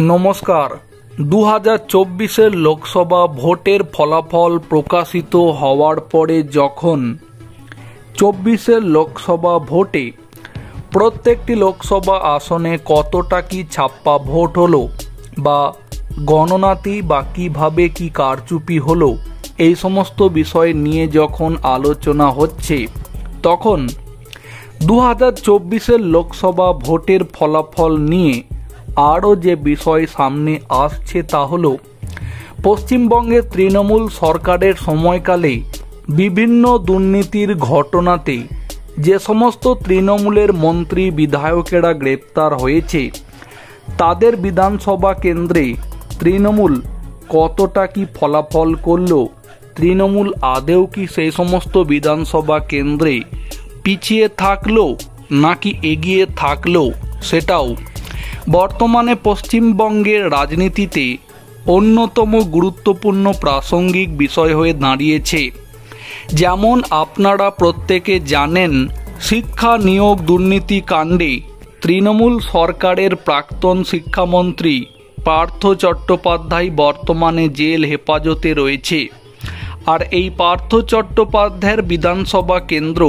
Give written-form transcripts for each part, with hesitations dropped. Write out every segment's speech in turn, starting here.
নমস্কার। 2024-এর লোকসভা ভোটের ফলাফল প্রকাশিত হওয়ার পরে যখন 24-এর লোকসভা ভোটে প্রত্যেকটি লোকসভা আসনে কতটা কি ছাপ্পা ভোট হলো বা গণনাতেই বা কীভাবে কি কারচুপি হলো, এই সমস্ত বিষয় নিয়ে যখন আলোচনা হচ্ছে, তখন 2024-এর লোকসভা ভোটের ফলাফল নিয়ে আরও যে বিষয় সামনে আসছে তা হল পশ্চিমবঙ্গের তৃণমূল সরকারের সময়কালে বিভিন্ন দুর্নীতির ঘটনাতে যে সমস্ত তৃণমূলের মন্ত্রী বিধায়কেরা গ্রেপ্তার হয়েছে, তাদের বিধানসভা কেন্দ্রে তৃণমূল কতটা কি ফলাফল করল, তৃণমূল আদেও কি সেই সমস্ত বিধানসভা কেন্দ্রে পিছিয়ে থাকলো নাকি এগিয়ে থাকলো, সেটাও বর্তমানে পশ্চিমবঙ্গের রাজনীতিতে অন্যতম গুরুত্বপূর্ণ প্রাসঙ্গিক বিষয় হয়ে দাঁড়িয়েছে। যেমন আপনারা প্রত্যেকে জানেন, শিক্ষা নিয়োগ দুর্নীতি কাণ্ডে তৃণমূল সরকারের প্রাক্তন শিক্ষামন্ত্রী পার্থ চট্টোপাধ্যায় বর্তমানে জেল হেফাজতে রয়েছে। আর এই পার্থ চট্টোপাধ্যায়ের বিধানসভা কেন্দ্র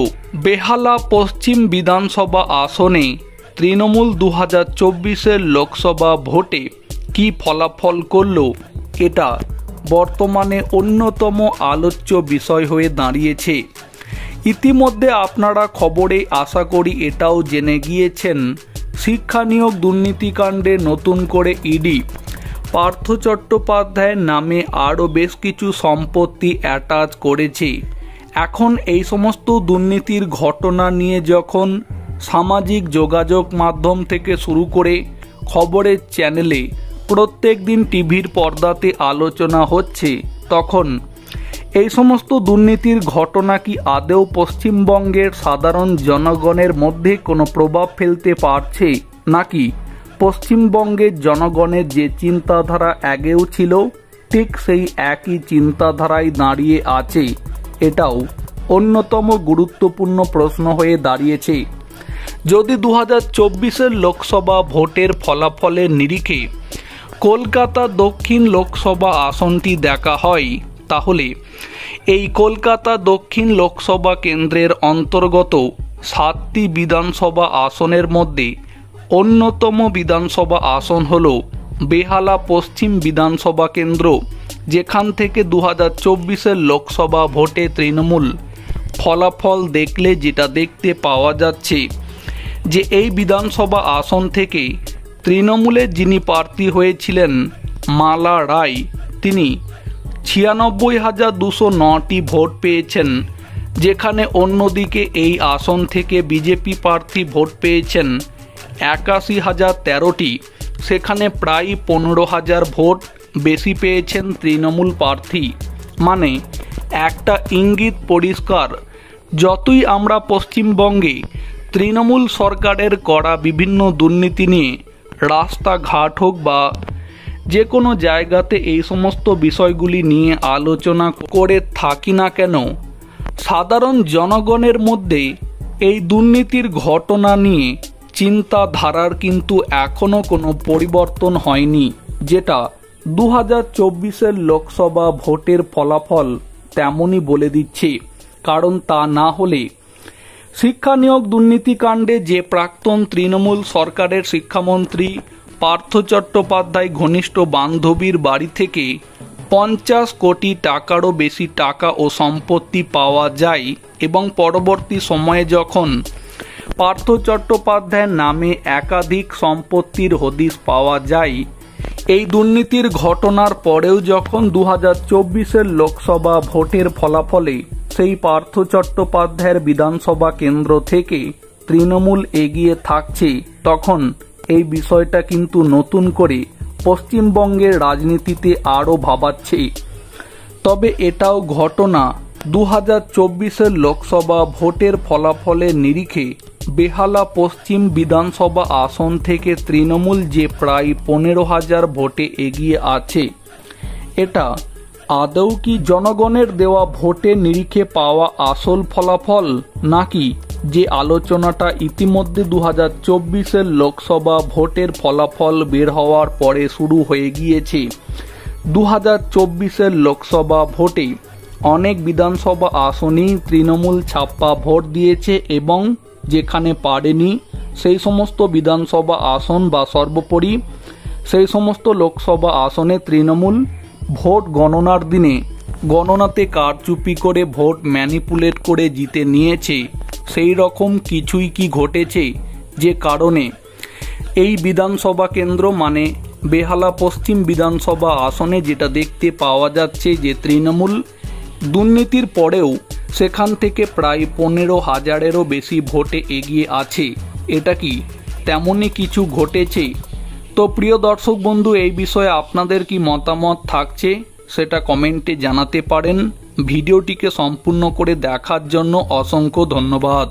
বেহালা পশ্চিম বিধানসভা আসনে তৃণমূল 2024-এর লোকসভা ভোটে কি ফলাফল করল, এটা বর্তমানে অন্যতম আলোচ্য বিষয় হয়ে দাঁড়িয়েছে। ইতিমধ্যে আপনারা খবরে আশা করি এটাও জেনে গিয়েছেন, শিক্ষা নিয়োগ দুর্নীতিকাণ্ডে নতুন করে ইডি পার্থ চট্টোপাধ্যায়ের নামে আরও বেশ কিছু সম্পত্তি অ্যাটাচ করেছে। এখন এই সমস্ত দুর্নীতির ঘটনা নিয়ে যখন সামাজিক যোগাযোগ মাধ্যম থেকে শুরু করে খবরের চ্যানেলে প্রত্যেক দিন টিভির পর্দাতে আলোচনা হচ্ছে, তখন এই সমস্ত দুর্নীতির ঘটনা কি আদৌ পশ্চিমবঙ্গের সাধারণ জনগণের মধ্যে কোনো প্রভাব ফেলতে পারছে, নাকি পশ্চিমবঙ্গের জনগণের যে চিন্তাধারা আগেও ছিল ঠিক সেই একই চিন্তাধারায় দাঁড়িয়ে আছে, এটাও অন্যতম গুরুত্বপূর্ণ প্রশ্ন হয়ে দাঁড়িয়েছে। যদি 2024-এর লোকসভা ভোটের ফলাফলের নিরিখে কলকাতা দক্ষিণ লোকসভা আসনটি দেখা হয়, তাহলে এই কলকাতা দক্ষিণ লোকসভা কেন্দ্রের অন্তর্গত 7টি বিধানসভা আসনের মধ্যে অন্যতম বিধানসভা আসন হল বেহালা পশ্চিম বিধানসভা কেন্দ্র, যেখান থেকে 2024-এর লোকসভা ভোটে তৃণমূল ফলাফল দেখলে যেটা দেখতে পাওয়া যাচ্ছে যে এই বিধানসভা আসন থেকে তৃণমূলের যিনি প্রার্থী হয়েছিলেন মালা রায়, তিনি 96,209টি ভোট পেয়েছেন, যেখানে অন্যদিকে এই আসন থেকে বিজেপি প্রার্থী ভোট পেয়েছেন 81,013টি, সেখানে প্রায় 15,000 ভোট বেশি পেয়েছেন তৃণমূল প্রার্থী। মানে একটা ইঙ্গিত পরিষ্কার, যতই আমরা পশ্চিমবঙ্গে তৃণমূল সরকারের করা বিভিন্ন দুর্নীতি নিয়ে রাস্তাঘাট হোক বা যে কোনো জায়গাতে এই সমস্ত বিষয়গুলি নিয়ে আলোচনা করে থাকি না কেন, সাধারণ জনগণের মধ্যে এই দুর্নীতির ঘটনা নিয়ে চিন্তাধারার কিন্তু এখনও কোনো পরিবর্তন হয়নি, যেটা 2024-এর লোকসভা ভোটের ফলাফল তেমনই বলে দিচ্ছে। কারণ তা না হলে শিক্ষা নিয়োগ দুর্নীতিকাণ্ডে যে প্রাক্তন তৃণমূল সরকারের শিক্ষামন্ত্রী পার্থ চট্টোপাধ্যায় ঘনিষ্ঠ বান্ধবীর বাড়ি থেকে 50 কোটি টাকারও বেশি টাকা ও সম্পত্তি পাওয়া যায় এবং পরবর্তী সময়ে যখন পার্থ চট্টোপাধ্যায়ের নামে একাধিক সম্পত্তির হদিশ পাওয়া যায়, এই দুর্নীতির ঘটনার পরেও যখন 2024-এর লোকসভা ভোটের ফলাফলে সেই পার্থ চট্টোপাধ্যায়ের বিধানসভা কেন্দ্র থেকে তৃণমূল এগিয়ে থাকছে, তখন এই বিষয়টা কিন্তু নতুন করে পশ্চিমবঙ্গের রাজনীতিতে আরও ভাবাচ্ছে। তবে এটাও ঘটনা, 2024-এর লোকসভা ভোটের ফলাফলের নিরিখে বেহালা পশ্চিম বিধানসভা আসন থেকে তৃণমূল যে প্রায় 15,000 ভোটে এগিয়ে আছে, এটা আদৌ কি জনগণের দেওয়া ভোটের নিরিখে পাওয়া আসল ফলাফল, নাকি যে আলোচনাটা ইতিমধ্যে 2024-এর লোকসভা ভোটের ফলাফল বের হওয়ার পরে শুরু হয়ে গিয়েছে। 2024-এর লোকসভা ভোটে অনেক বিধানসভা আসনেই তৃণমূল ছাপ্পা ভোট দিয়েছে এবং যেখানে পারেনি সেই সমস্ত বিধানসভা আসন বা সর্বোপরি সেই সমস্ত লোকসভা আসনে তৃণমূল ভোট গণনার দিনে গণনাতে কারচুপি করে ভোট ম্যানিপুলেট করে জিতে নিয়েছে। সেই রকম কিছুই কি ঘটেছে যে কারণে এই বিধানসভা কেন্দ্র মানে বেহালা পশ্চিম বিধানসভা আসনে যেটা দেখতে পাওয়া যাচ্ছে যে তৃণমূল দুর্নীতির পরেও সেখান থেকে প্রায় 15,000-এরও বেশি ভোটে এগিয়ে আছে। এটা কি তেমনই কিছু ঘটেছে? তো প্রিয় দর্শক বন্ধু, এই বিষয়ে আপনাদের কি মতামত থাকছে সেটা কমেন্টে জানাতে পারেন। ভিডিওটিকে সম্পূর্ণ করে দেখার জন্য অসংখ্য ধন্যবাদ।